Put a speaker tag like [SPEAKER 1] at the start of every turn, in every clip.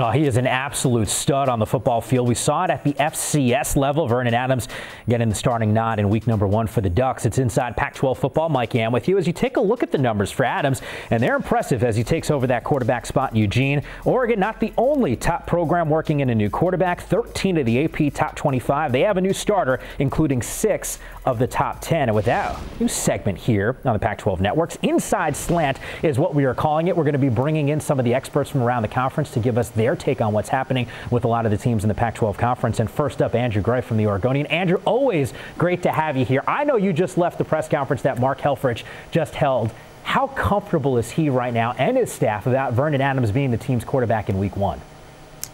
[SPEAKER 1] Oh, he is an absolute stud on the football field. We saw it at the FCS level. Vernon Adams getting the starting nod in week number 1 for the Ducks. It's Inside Pac-12 Football. Mike Yam with you as you take a look at the numbers for Adams, and they're impressive as he takes over that quarterback spot in Eugene. Oregon, not the only top program working in a new quarterback. 13 of the AP top 25. They have a new starter, including 6 of the top 10. And with that new segment here on the Pac-12 networks, Inside Slant is what we are calling it. We're going to be bringing in some of the experts from around the conference to give us their take on what's happening with a lot of the teams in the Pac-12 conference. And first up, Andrew Greif from the Oregonian. Andrew, always great to have you here. I know you just left the press conference that Mark Helfrich just held. How comfortable is he right now and his staff about Vernon Adams being the team's quarterback in week 1?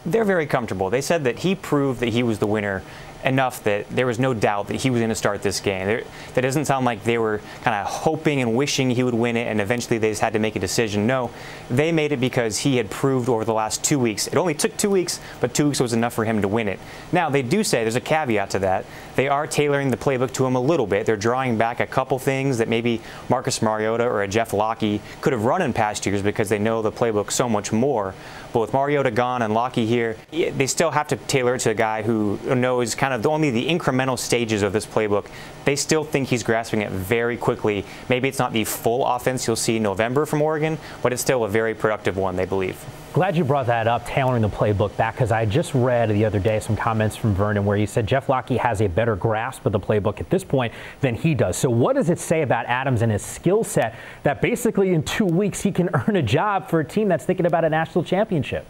[SPEAKER 2] They're very comfortable. They said that he proved that he was the winner enough that there was no doubt that he was going to start this game. That doesn't sound like they were kind of hoping and wishing he would win it and eventually they just had to make a decision. No, they made it because he had proved over the last 2 weeks. It only took 2 weeks, but 2 weeks was enough for him to win it. Now, they do say, there's a caveat to that, they are tailoring the playbook to him a little bit. They're drawing back a couple things that maybe Marcus Mariota or a Jeff Locke could have run in past years because they know the playbook so much more. But with Mariota gone and Locke here, they still have to tailor it to a guy who knows kind of only the incremental stages of this playbook. They still think he's grasping it very quickly. Maybe it's not the full offense you'll see in November from Oregon, but it's still a very productive one, they believe.
[SPEAKER 1] Glad you brought that up, tailoring the playbook back, because I just read the other day some comments from Vernon where he said Jeff Locke has a better grasp of the playbook at this point than he does. So what does it say about Adams and his skill set that basically in 2 weeks he can earn a job for a team that's thinking about a national championship?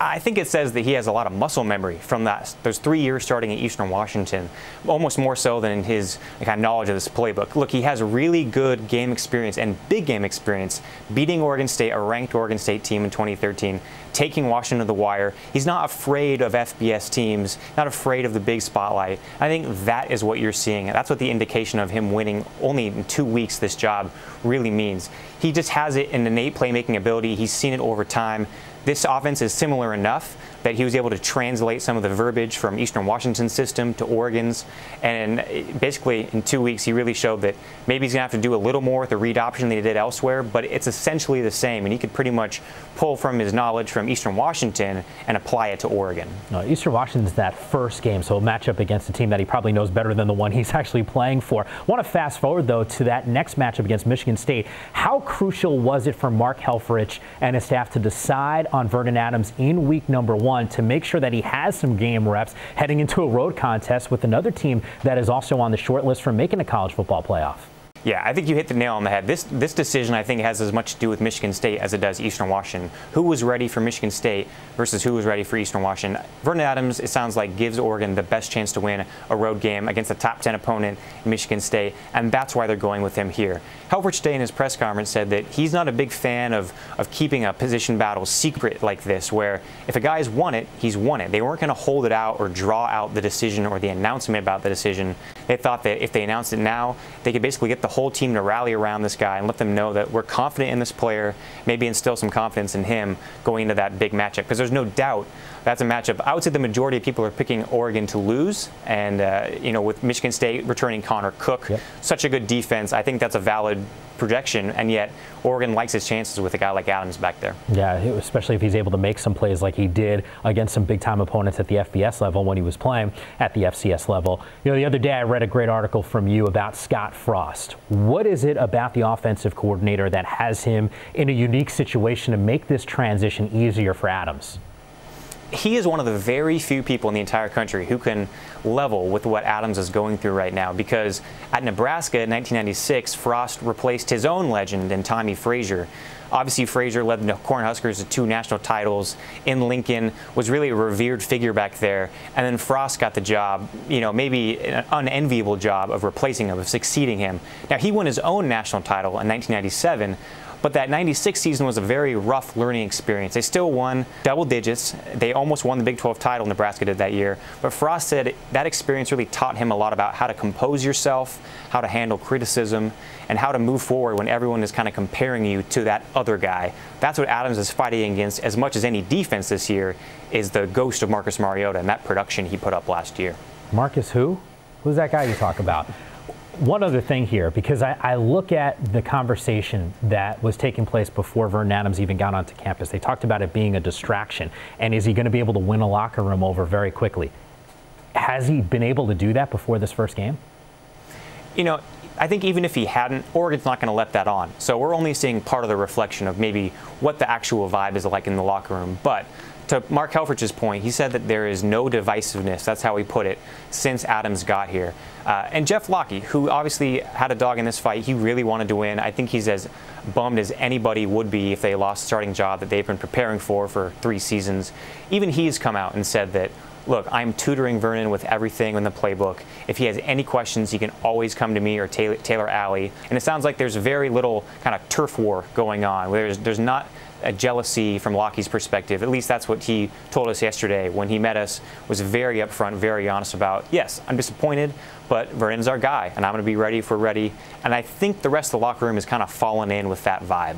[SPEAKER 2] I think it says that he has a lot of muscle memory from those 3 years starting at Eastern Washington, almost more so than his kind of knowledge of this playbook. Look, he has really good game experience and big game experience, beating Oregon State, a ranked Oregon State team in 2013, taking Washington to the wire. He's not afraid of FBS teams, not afraid of the big spotlight. I think that is what you're seeing. That's what the indication of him winning only in 2 weeks this job really means. He just has it an innate playmaking ability. He's seen it over time. This offense is similar enough that he was able to translate some of the verbiage from Eastern Washington's system to Oregon's. And basically, in 2 weeks, he really showed that maybe he's going to have to do a little more with the read option than he did elsewhere, but it's essentially the same. And he could pretty much pull from his knowledge from Eastern Washington and apply it to Oregon.
[SPEAKER 1] Eastern Washington's that first game, so a matchup against a team that he probably knows better than the one he's actually playing for. I want to fast forward, though, to that next matchup against Michigan State. How crucial was it for Mark Helfrich and his staff to decide on Vernon Adams in week number 1 to make sure that he has some game reps heading into a road contest with another team that is also on the short list for making a college football playoff? Yeah,
[SPEAKER 2] I think you hit the nail on the head. This decision, I think, has as much to do with Michigan State as it does Eastern Washington. Who was ready for Michigan State versus who was ready for Eastern Washington? Vernon Adams, it sounds like, gives Oregon the best chance to win a road game against a top 10 opponent in Michigan State, and that's why they're going with him here. Helfrich today in his press conference said that he's not a big fan of keeping a position battle secret like this, where if a guy's won it, he's won it. They weren't going to hold it out or draw out the decision or the announcement about the decision. They thought that if they announced it now, they could basically get the whole team to rally around this guy and let them know that we're confident in this player, maybe instill some confidence in him going into that big matchup. Because there's no doubt that's a matchup. I would say the majority of people are picking Oregon to lose, and you know, with Michigan State returning Connor Cook, such a good defense, I think that's a valid projection, and yet Oregon likes his chances with a guy like Adams back there.
[SPEAKER 1] Yeah, especially if he's able to make some plays like he did against some big-time opponents at the FBS level when he was playing at the FCS level. You know, the other day I read a great article from you about Scott Frost. What is it about the offensive coordinator that has him in a unique situation to make this transition easier for Adams?
[SPEAKER 2] He is one of the very few people in the entire country who can level with what Adams is going through right now, because at Nebraska in 1996, Frost replaced his own legend in Tommy Frazier. Obviously, Frazier led the Cornhuskers to 2 national titles in Lincoln, was really a revered figure back there, and then Frost got the job, you know, maybe an unenviable job of replacing him, of succeeding him. Now, he won his own national title in 1997, but that 96 season was a very rough learning experience. They still won double digits. They almost won the Big 12 title, Nebraska did that year. But Frost said that experience really taught him a lot about how to compose yourself, how to handle criticism, and how to move forward when everyone is kind of comparing you to that other guy. That's what Adams is fighting against as much as any defense this year, is the ghost of Marcus Mariota and that production he put up last year.
[SPEAKER 1] Marcus who? Who's that guy you talk about? One other thing here, because I look at the conversation that was taking place before Vernon Adams even got onto campus. They talked about it being a distraction, and is he going to be able to win a locker room over very quickly? Has he been able to do that before this first game?
[SPEAKER 2] You know, I think even if he hadn't, Oregon's not going to let that on. So we're only seeing part of the reflection of maybe what the actual vibe is like in the locker room. But to Mark Helfrich's point, he said that there is no divisiveness, that's how he put it, since Adams got here. And Jeff Locke, who obviously had a dog in this fight, he really wanted to win. I think he's as bummed as anybody would be if they lost a starting job that they've been preparing for 3 seasons. Even he's come out and said that, look, I'm tutoring Vernon with everything in the playbook. If he has any questions, he can always come to me or Taylor Alley. And it sounds like there's very little kind of turf war going on. There's not a jealousy from Lockheed's perspective. At least that's what he told us yesterday when he met us, was very upfront, very honest about, yes, I'm disappointed, but Vernon's our guy, and I'm going to be ready if we're ready. And I think the rest of the locker room has kind of fallen in with that vibe.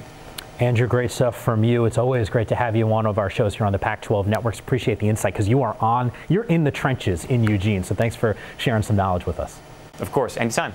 [SPEAKER 1] Andrew, great stuff from you. It's always great to have you on one of our shows here on the Pac-12 Networks. Appreciate the insight because you're in the trenches in Eugene. So thanks for sharing some knowledge with us.
[SPEAKER 2] Of course, anytime.